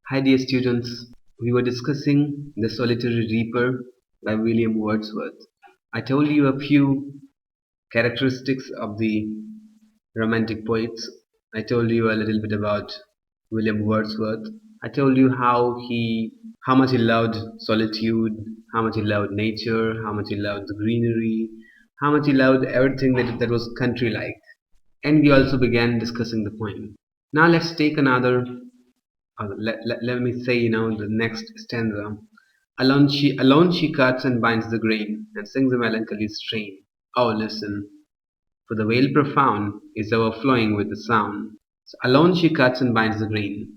Hi, dear students. We were discussing The Solitary Reaper by William Wordsworth. I told you a few characteristics of the romantic poets. I told you a little bit about William Wordsworth. I told you how much he loved solitude, how much he loved nature, how much he loved the greenery, how much he loved everything that was country-like. And we also began discussing the poem. Now let's take another let me say, the next stanza. Alone she cuts and binds the grain, and sings a melancholy strain. Oh, listen, for the vale profound is overflowing with the sound. So alone she cuts and binds the grain.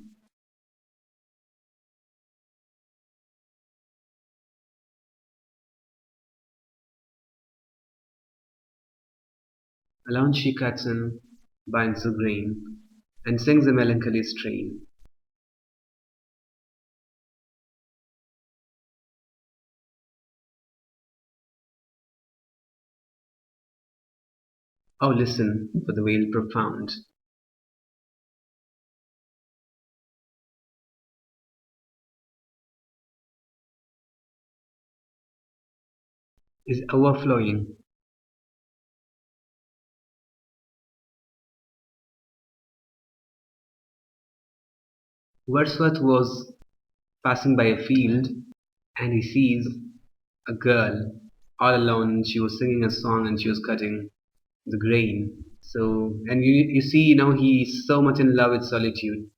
Alone she cuts and binds the grain, and sings a melancholy strain. Oh, listen, for the vale profound is overflowing. Wordsworth was passing by a field, and he sees a girl all alone. She was singing a song and she was cutting the grain. So, and you see, he's so much in love with solitude.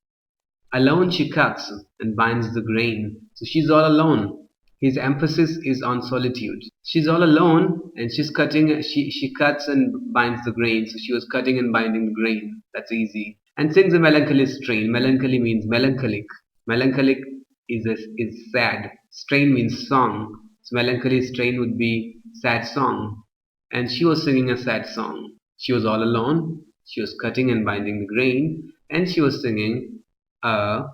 Alone she cuts and binds the grain. So she's all alone. His emphasis is on solitude. She's all alone and she's cutting, she cuts and binds the grain. So she was cutting and binding the grain. That's easy. And sings a melancholy strain. Melancholy means melancholic. Melancholic is sad. Strain means song. So melancholy strain would be sad song. And she was singing a sad song. She was all alone. She was cutting and binding the grain. And she was singing a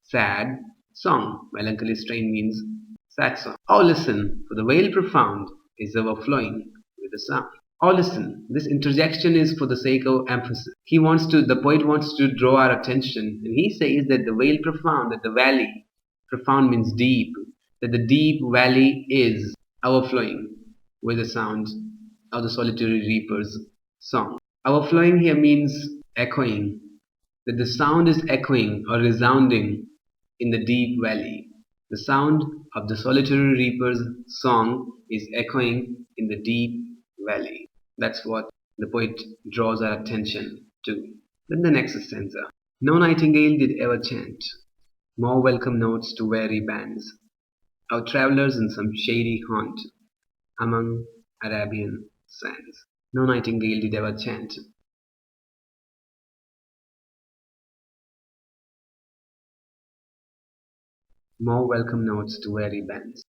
sad song. Melancholy strain means sad song. Oh, listen, for the vale profound is overflowing with the sound. Oh, listen, this interjection is for the sake of emphasis. The poet wants to draw our attention, and he says that the vale profound, that the valley, profound means deep, that the deep valley is overflowing with the sound of the solitary reaper's song. Overflowing here means echoing, that the sound is echoing or resounding in the deep valley. The sound of the solitary reaper's song is echoing in the deep valley. That's what the poet draws our attention to. Then the next stanza. No nightingale did ever chant more welcome notes to weary bands, our travellers in some shady haunt among Arabian sands. No nightingale did ever chant more welcome notes to weary bands.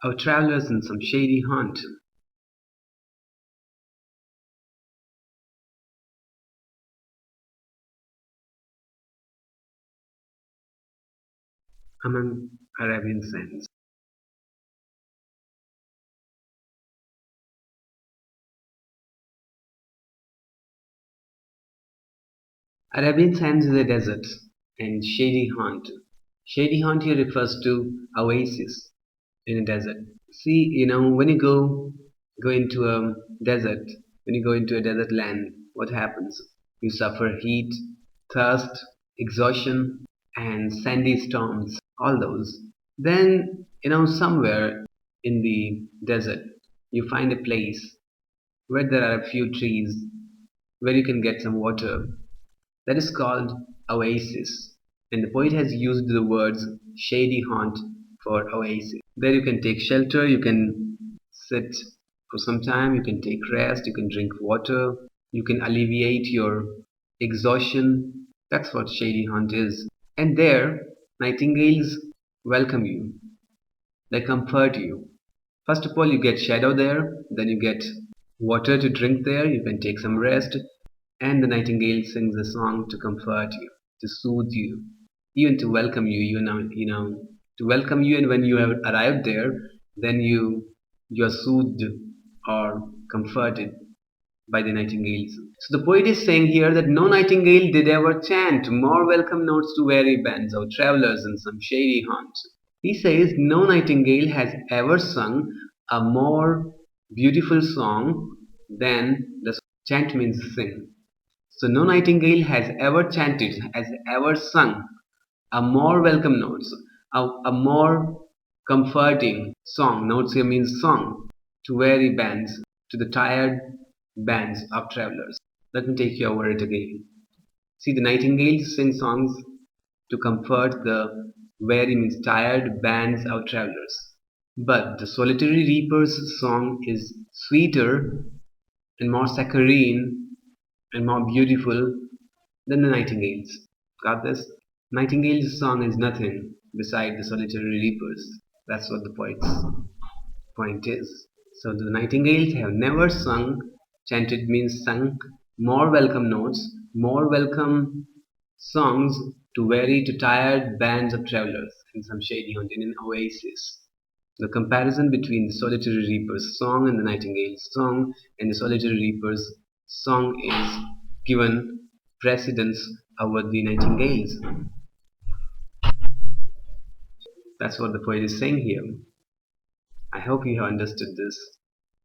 Our travellers in some shady haunt among Arabian sands. Arabian sands is a desert and shady haunt. Shady haunt here refers to oasis in a desert. See, when you go into a desert, when you go into a desert land, what happens? You suffer heat, thirst, exhaustion, and sandy storms, all those. Then, somewhere in the desert, you find a place where there are a few trees, where you can get some water. That is called oasis. And the poet has used the words shady haunt for oasis. There you can take shelter, you can sit for some time, you can take rest, you can drink water, you can alleviate your exhaustion. That's what shady haunt is. And there, nightingales welcome you, they comfort you. First of all, you get shadow there, then you get water to drink there, you can take some rest, and the nightingale sings a song to comfort you, to soothe you, even to welcome you, to welcome you, and when you have arrived there, then you are soothed or comforted by the nightingales. So the poet is saying here that no nightingale did ever chant more welcome notes to weary bands or travelers in some shady haunt. He says no nightingale has ever sung a more beautiful song than the chant means sing. So no nightingale has ever chanted, has ever sung a more welcome notes, a more comforting song. Notes here means song to weary bands, to the tired bands of travelers. Let me take you over it again. See, the nightingales sing songs to comfort the weary means tired bands of travelers. But the solitary reaper's song is sweeter and more saccharine and more beautiful than the nightingales. Got this? Nightingale's song is nothing beside the solitary reapers. That's what the poet's point is. So the nightingales have never sung, chanted means sung, more welcome notes, more welcome songs to weary to tired bands of travelers in some shady haunt in an oasis. The comparison between the solitary reaper's song and the nightingale's song and the solitary reaper's song is given precedence over the nightingales. That's what the poet is saying here. I hope you have understood this.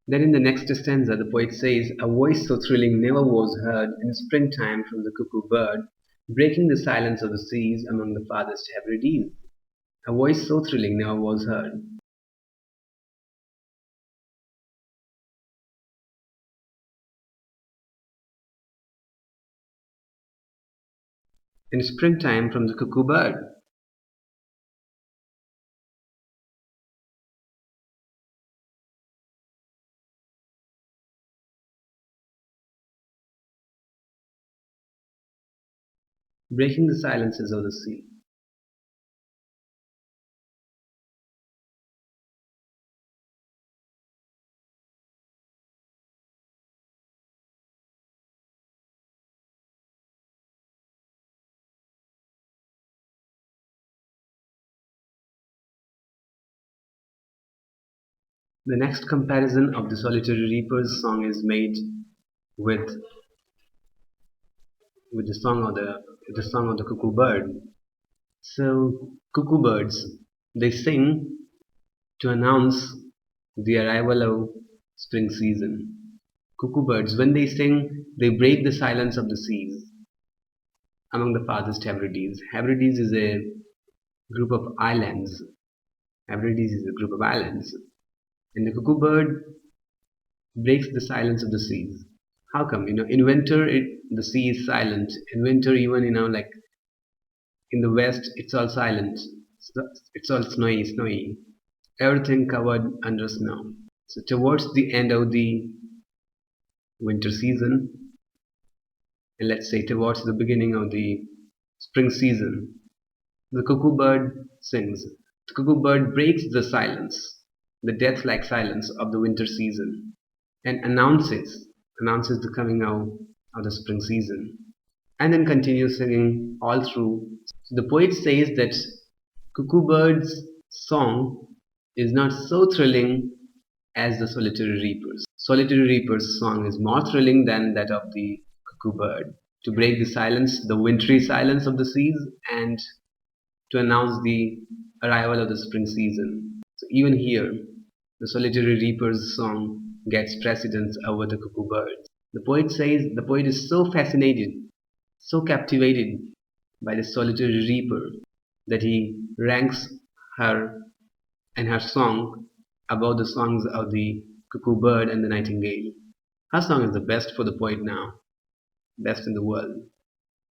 Then in the next stanza, the poet says, a voice so thrilling never was heard in springtime from the cuckoo bird, breaking the silence of the seas among the farthest Hebrides. A voice so thrilling never was heard. In springtime from the cuckoo bird. Breaking the silences of the sea. The next comparison of the solitary reaper's song is made with with the song of the cuckoo bird. So cuckoo birds, they sing to announce the arrival of spring season. Cuckoo birds, when they sing, they break the silence of the seas among the farthest Hebrides. Hebrides is a group of islands. Hebrides is a group of islands. And the cuckoo bird breaks the silence of the seas. How come? In winter, the sea is silent. In winter, even, like in the west, it's all silent. It's all snowy. Everything covered under snow. So towards the end of the winter season, and let's say towards the beginning of the spring season, the cuckoo bird sings. The cuckoo bird breaks the silence, the death-like silence of the winter season, and announces the coming of the spring season, and then continues singing all through. So the poet says that cuckoo bird's song is not so thrilling as the solitary reaper's. Solitary reaper's song is more thrilling than that of the cuckoo bird. To break the silence, the wintry silence of the seas, and to announce the arrival of the spring season. So even here, the solitary reaper's song gets precedence over the cuckoo bird. The poet says the poet is so fascinated, so captivated by the solitary reaper that he ranks her and her song above the songs of the cuckoo bird and the nightingale. Her song is the best for the poet now, best in the world.